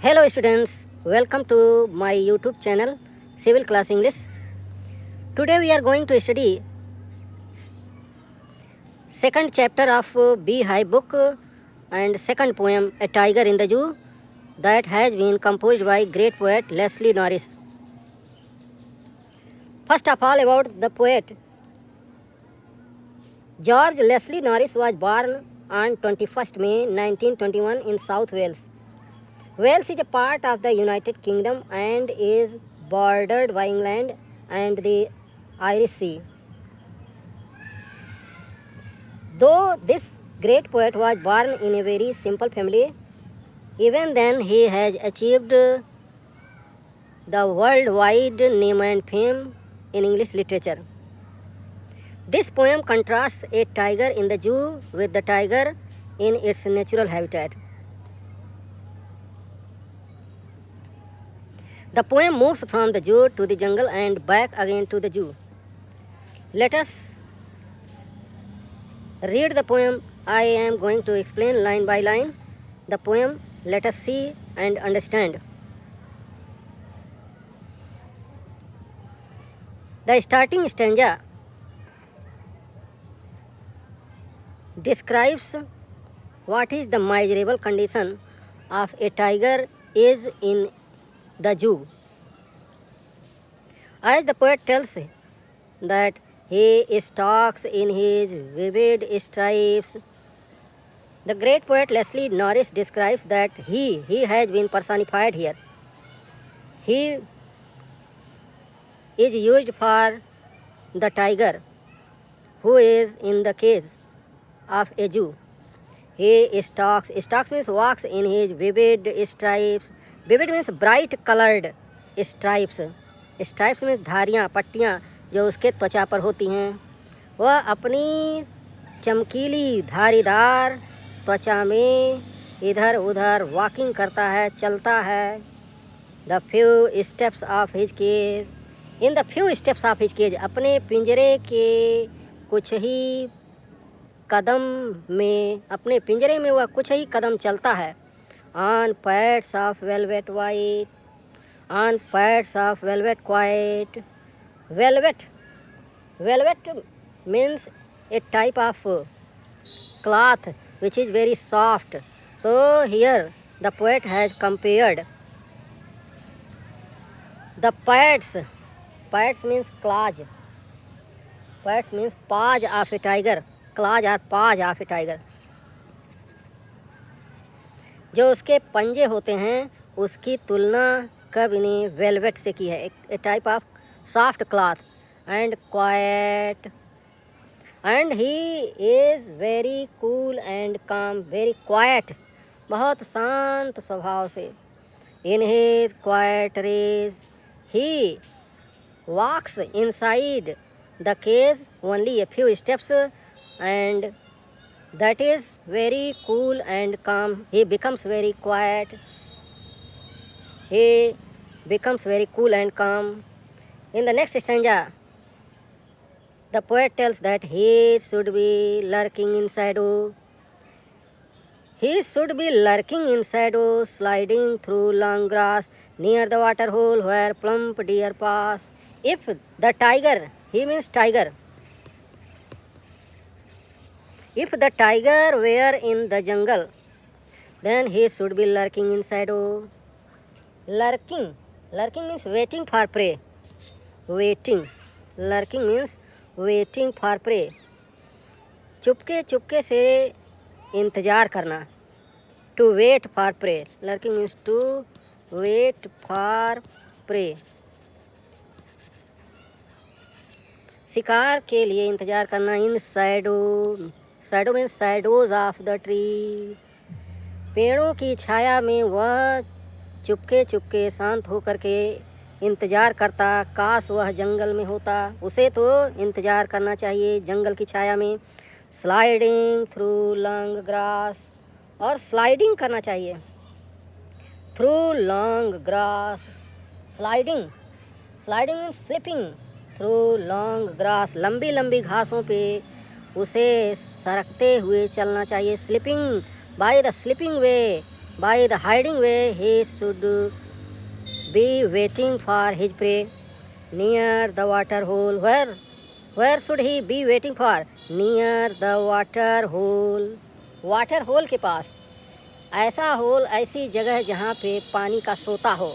Hello students, welcome to my YouTube channel Civil Class English. Today we are going to study second chapter of Beehive book and second poem A Tiger in the Zoo that has been composed by great poet Leslie Norris. First of all about the poet. George Leslie Norris was born on 21st May 1921 in South Wales. Wales is a part of the United Kingdom and is bordered by England and the Irish Sea. Though this great poet was born in a very simple family, even then he has achieved the worldwide name and fame in English literature. This poem contrasts a tiger in the zoo with the tiger in its natural habitat. The poem moves from the zoo to the jungle and back again to the zoo. Let us read the poem. I am going to explain line by line the poem. Let us see and understand. The starting stanza describes what is the miserable condition of a tiger is in the zoo. As the poet tells that he stalks in his vivid stripes, the great poet Leslie Norris describes that he has been personified here. He is used for the tiger who is in the cage of a zoo. He stalks means walks in his vivid stripes. Vivid means bright colored stripes. Stripes means धारियाँ पट्टियाँ जो उसके त्वचा पर होती हैं, वह अपनी चमकीली धारीदार त्वचा में इधर उधर वॉकिंग करता है, चलता है. The few steps of his cage, in the few steps of his cage, अपने पिंजरे के कुछ ही कदम में, अपने पिंजरे में वह कुछ ही कदम चलता है. On pads of velvet white, on pads of velvet quiet. Velvet means a type of cloth which is very soft. So here the poet has compared the pads means claws, pads means paws of a tiger, claws are paws of a tiger. जो उसके पंजे होते हैं उसकी तुलना कब इन्हें velvet से की है, a type of soft cloth and quiet. And he is very cool and calm, very quiet, बहुत शांत स्वभाव से. In his quiet rage he walks inside the cage only a few steps and that is very cool and calm. He becomes very quiet. He becomes very cool and calm. In the next stanza, the poet tells that he should be lurking in shadow. He should be lurking in shadow, sliding through long grass near the water hole where plump deer pass. If the tiger, he means tiger. If the tiger were in the jungle, then he should be lurking in shadow. Lurking means waiting for prey. Lurking means waiting for prey. Chupke Chupke से इंतज़ार करना. To wait for prey. Lurking means to wait for prey. शिकार के लिए इंतज़ार करना. In shadow means shadows of the trees, पेड़ों की छाया में वह चुपके चुपके शांत होकर के इंतज़ार करता. काश वह जंगल में होता, उसे तो इंतज़ार करना चाहिए जंगल की छाया में. स्लाइडिंग थ्रू लॉन्ग ग्रास, और स्लाइडिंग करना चाहिए through long grass. Sliding means slipping through long grass, लंबी लंबी घासों पे उसे सरकते हुए चलना चाहिए. Slipping by the slipping way By the hiding way, he should be waiting for his prey near the water hole. Where should he be waiting for? Near the water hole. Water hole के पास, ऐसा whole, ऐसी जगह जहाँ पे पानी का सोता हो,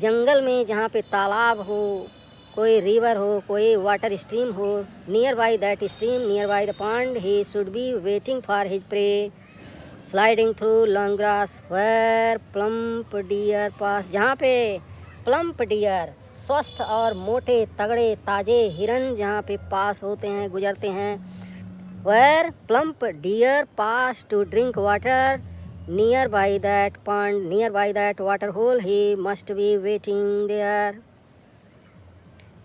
जंगल में जहाँ पे तालाब हो, कोई रिवर हो, कोई वाटर स्ट्रीम हो. Near by that stream, nearby the pond, he should be waiting for his prey sliding through long grass. Where plump deer pass, जहाँ पे प्लम्प डियर, स्वस्थ और मोटे तगड़े ताजे हिरन जहाँ पे पास होते हैं, गुजरते हैं. Where plump deer pass to drink water near by that pond, near by that water hole, he must be waiting there.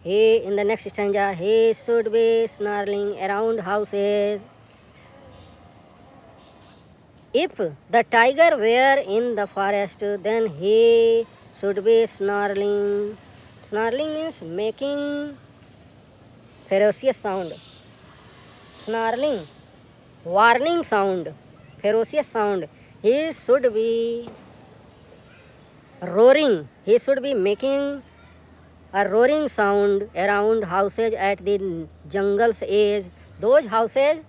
He, in the next stanza, he should be snarling around houses. If the tiger were in the forest, then he should be snarling. Snarling means making ferocious sound. Snarling, warning sound, ferocious sound. He should be roaring. He should be making a roaring sound around houses at the jungle's edge. Those houses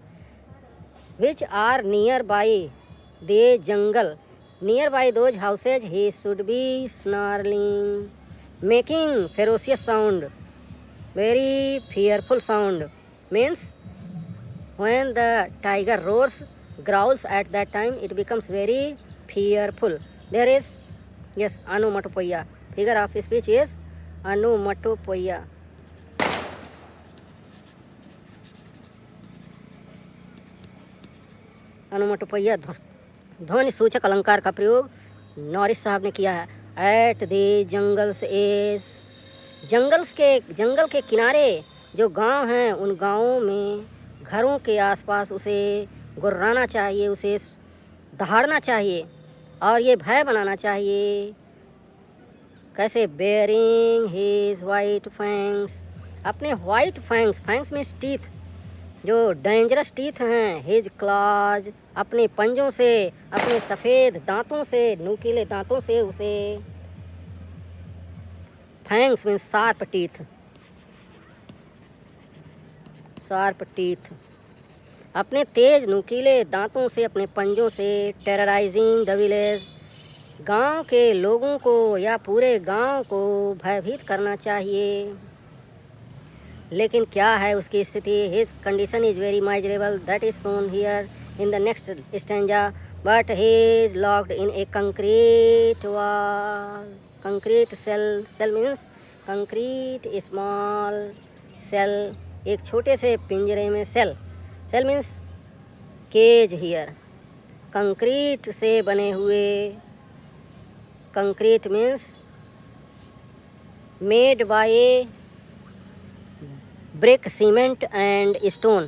which are nearby the jungle, nearby those houses, he should be snarling, making ferocious sound, very fearful sound. Means when the tiger roars, growls, at that time it becomes very fearful. There is, yes, onomatopoeia. Figure of speech is onomatopoeia. onomatopoeia ध्वनि सूचक अलंकार का प्रयोग Norris साहब ने किया है. At the jungles as, जंगल के किनारे जो गांव हैं, उन गांवों में, घरों के आसपास उसे गुर्राना चाहिए, उसे दहाड़ना चाहिए और ये भय बनाना चाहिए. कैसे? बेयरिंग हिज वाइट फैंग्स, अपने white fangs, fangs means teeth, जो डेंजरस टीथ हैं, हिज क्लॉज, अपने पंजों से, अपने सफ़ेद दांतों से, नुकीले दांतों से उसे, fangs means sharp teeth, sharp teeth, अपने तेज नुकीले दांतों से, अपने पंजों से, टेरराइजिंग द विलेज, गांव के लोगों को या पूरे गांव को भयभीत करना चाहिए. लेकिन क्या है उसकी स्थिति? His condition is very miserable, that is shown here in the next stanza. But he is locked in a concrete wall, concrete cell, cell means concrete small cell, एक छोटे से पिंजरे में. Cell, cell means cage here, concrete से बने हुए, concrete means made by brick, cement and stone.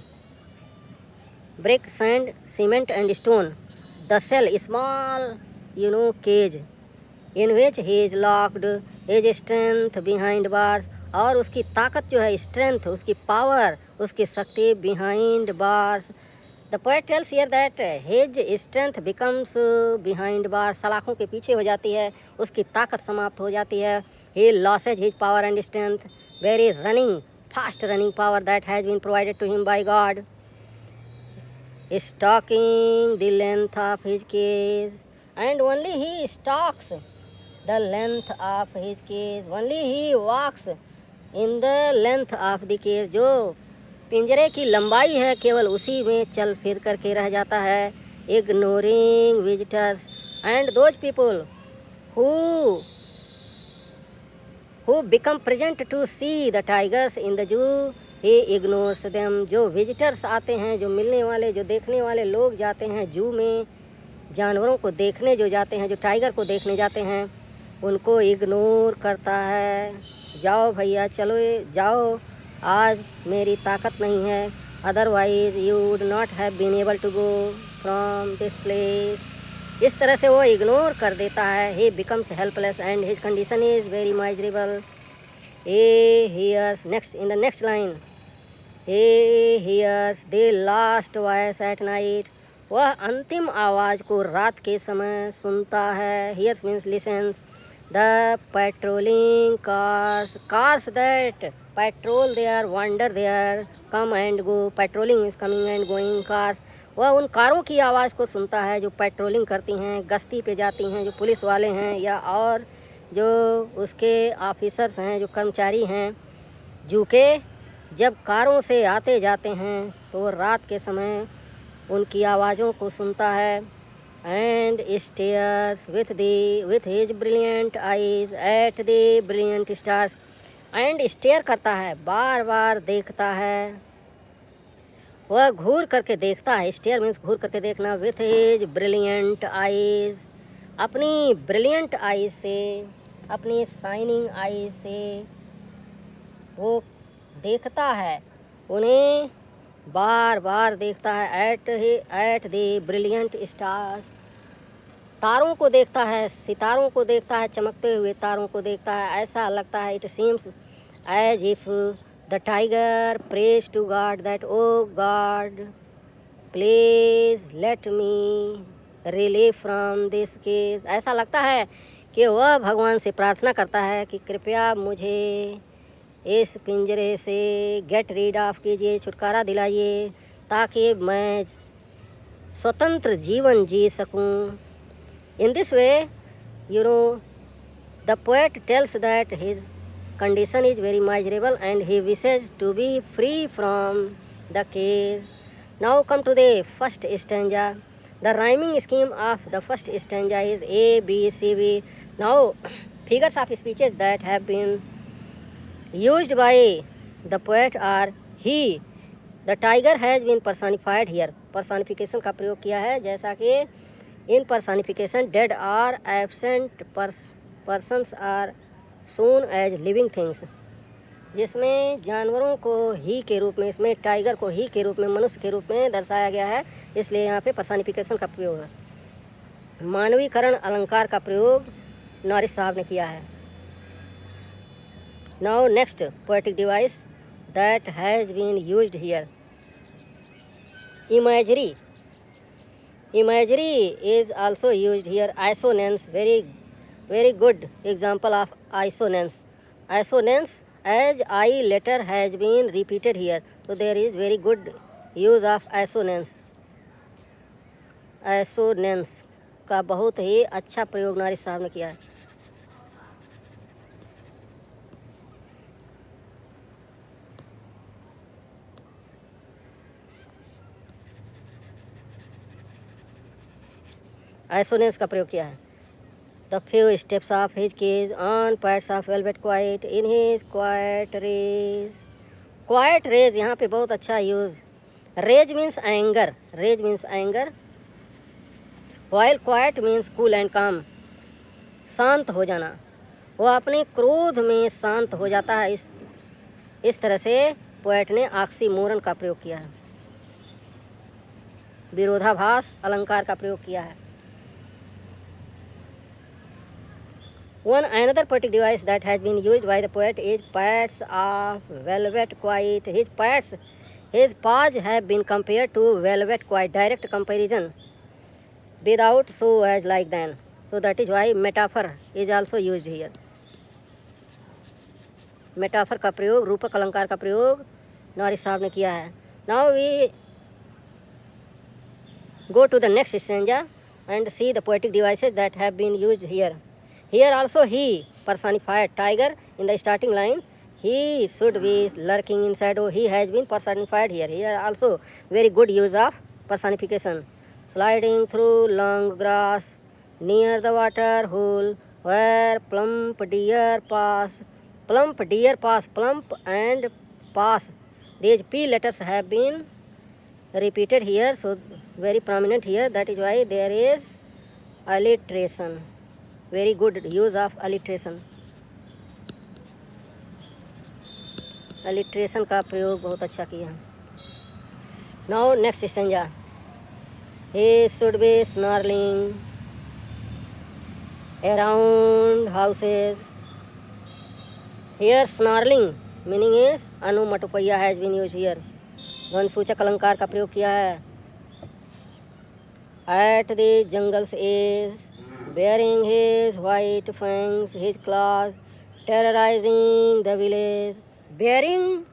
Brick, sand, cement and stone. The cell, small, cage in which he is locked. His strength behind bars. और उसकी ताकत जो है, strength, उसकी power, उसकी शक्ति behind bars. The poet tells here that his strength becomes behind bars. सलाखों के पीछे हो जाती है, उसकी ताकत समाप्त हो जाती है. He loses his power and strength. Very fast running power that has been provided to him by God. Stalking the length of his cage, and only he stalks the length of his cage, only he walks in the length of the cage. जो पिंजरे की लंबाई है, केवल उसी में चल फिर करके रह जाता है. Ignoring visitors and those people who become present to see the tigers in the zoo, he ignores them. जो विजिटर्स आते हैं, जो मिलने वाले, जो देखने वाले लोग जाते हैं जू में, जानवरों को देखने जो जाते हैं, जो टाइगर को देखने जाते हैं, उनको इग्नोर करता है. जाओ भैया, चलो जाओ, आज मेरी ताकत नहीं है, otherwise you would not have been able to go from this place. इस तरह से वो इग्नोर कर देता है. he becomes helpless and his condition is very miserable. He hears, next, in the next line, he hears the last voice at night वह अंतिम आवाज़ को रात के समय सुनता है। Hears means listens. The patrolling cars that patrol there wander there come and go. Patrolling means coming and going cars. वह उन कारों की आवाज़ को सुनता है जो पेट्रोलिंग करती हैं, गश्ती पे जाती हैं, जो पुलिस वाले हैं या और जो उसके ऑफिसर्स हैं, जो कर्मचारी हैं, जो के जब कारों से आते जाते हैं तो वो रात के समय उनकी आवाज़ों को सुनता है। And stares with his brilliant eyes at the brilliant stars. And stare करता है, बार बार देखता है, वह घूर करके देखता है। स्टेयर मीन्स घूर करके देखना। विथ हिज ब्रिलियंट आइज, अपनी ब्रिलियंट आइज से, अपनी शाइनिंग आइज से वो देखता है, उन्हें बार बार देखता है। एट द ब्रिलियंट स्टार्स, तारों को देखता है, सितारों को देखता है, चमकते हुए तारों को देखता है। ऐसा लगता है, it seems as if the tiger prays to God that O God please let me relieve from this case. ऐसा लगता है कि वह भगवान से प्रार्थना करता है कि कृपया मुझे इस पिंजरे से गेट रीड ऑफ कीजिए, छुटकारा दिलाइए, ताकि मैं स्वतंत्र जीवन जी सकूं। In this way the poet tells that his condition is very miserable and he wishes to be free from the cage. Now come to the first stanza. The rhyming scheme of the first stanza is A, B, C, B. Now figures of speeches that have been used by the poet are he. The tiger has been personified here. Personification का प्रयोग किया है, जैसा कि in personification dead or absent persons are soon as living things, जिसमें जानवरों को ही के रूप में, इसमें टाइगर को ही के रूप में, मनुष्य के रूप में दर्शाया गया है, इसलिए यहाँ पे पर्सनिफिकेशन का प्रयोग है। मानवीकरण अलंकार का प्रयोग नॉरिस साहब ने किया है। Now next poetic device that has been used here, imagery. Imagery is also used here. Assonance, very good example of assonance. Assonance as I letter has been repeated here, so there is very good use of assonance. Assonance का बहुत ही अच्छा प्रयोग Norris साहब ने किया है। assonance का प्रयोग किया है। The few steps of his cage on pads of velvet quiet in his quiet rays. Quiet rays यहाँ पे बहुत अच्छा use. Rage means anger. Rage means anger. While quiet means cool and calm. शांत हो जाना। वह अपने क्रोध में शांत हो जाता है। इस तरह से पोएट ने ऑक्सीमोरन का प्रयोग किया है, विरोधाभास अलंकार का प्रयोग किया है। One another poetic device that has been used by the poet is pads of velvet quiet. His paws have been compared to velvet quiet. Direct comparison without so as like then. So that is why metaphor is also used here. Metaphor का प्रयोग, रूपक अलंकार का प्रयोग Norris साहब ने किया है। Now we go to the next stanza and see the poetic devices that have been used here. Here also he personified tiger in the starting line. He should be lurking in shadow. He has been personified here. Here also very good use of personification. Sliding through long grass near the water hole where plump deer pass. Plump deer pass. Plump and pass. These P letters have been repeated here, so very prominent here. That is why there is alliteration. Very good use of alliteration. Alliteration का प्रयोग बहुत अच्छा किया। Now next stanza. He should be snarling around houses. Here snarling meaning is अनुमटोपैया has been used here. ध्वनि सूचक अलंकार का प्रयोग किया है। at the jungle's edge, bearing his white fangs, his claws, terrorizing the village. Bearing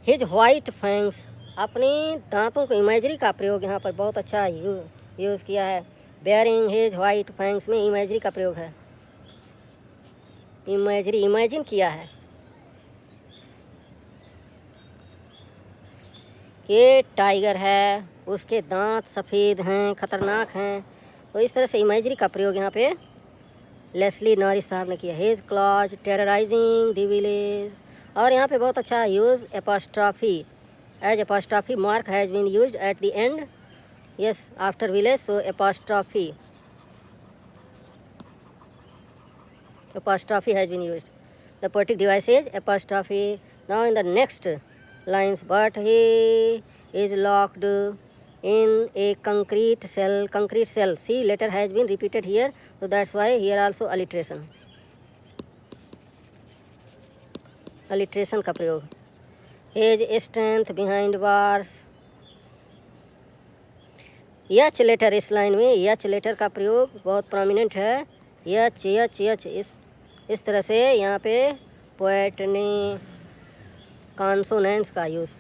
his white fangs, अपने दांतों को इमेजरी का प्रयोग यहाँ पर बहुत अच्छा यूज़ किया है। बेयरिंग हिज वाइट फैंग्स में इमेजरी का प्रयोग है, इमेजरी इमेजिन किया है। ये टाइगर है, उसके दांत सफ़ेद हैं, ख़तरनाक हैं, तो इस तरह से इमेजरी का प्रयोग यहाँ पे लेस्ली नॉरिस साहब ने किया। His claws terrorising the village, और यहाँ पे बहुत अच्छा use apostrophe, as apostrophe mark has been used at the end, yes after village, so apostrophe has been used. The poetic device is apostrophe. Now in the next lines, but he is locked in a concrete cell. Concrete cell. See, letter has been repeated here, so that's why here also alliteration. Alliteration का प्रयोग. His strength behind bars. यच letter, इस line में यच letter का प्रयोग बहुत prominent है। यच यच यच, इस तरह से यहाँ पे पोएट ने कॉन्सोनेंट्स का यूज़,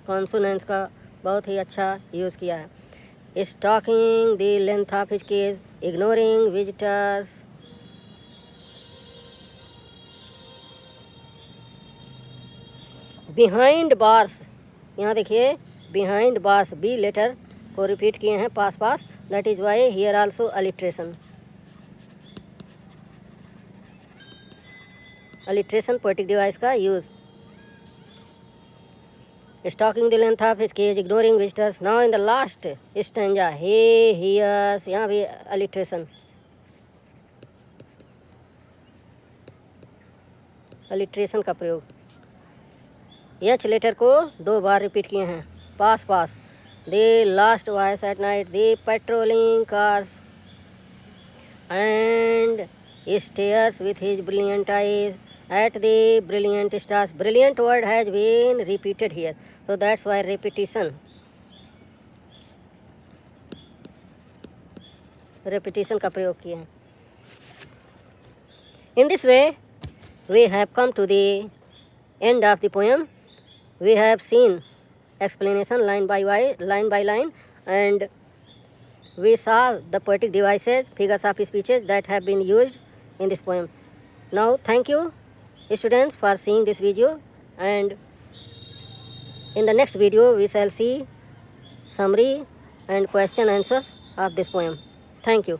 कॉन्सोनेंट्स का बहुत ही अच्छा यूज़ किया है। Stalking the length of his cage, ignoring visitors, behind bars, यहाँ देखिए बिहाइंड बार्स, बी लेटर को रिपीट किए हैं पास पास, that is why here also alliteration. Alliteration poetic device का use. Stalking the length of his cage, ignoring visitors. Now in the last stanza, he hears, यहाँ भी अलिट्रेशन, अलिट्रेशन का प्रयोग। यच लेटर को 2 बार रिपीट किए हैं पास पास। The last voice at night, the patrolling cars, and stares with his brilliant eyes at the brilliant stars. Brilliant word has been repeated here, so that's why repetition. Repetition का प्रयोग किए हैं। In this way, we have come to the end of the poem. We have seen explanation line by line, and we saw the poetic devices, figures of speeches that have been used in this poem. Now thank you students for seeing this video, and in the next video we shall see summary and question answers of this poem. Thank you.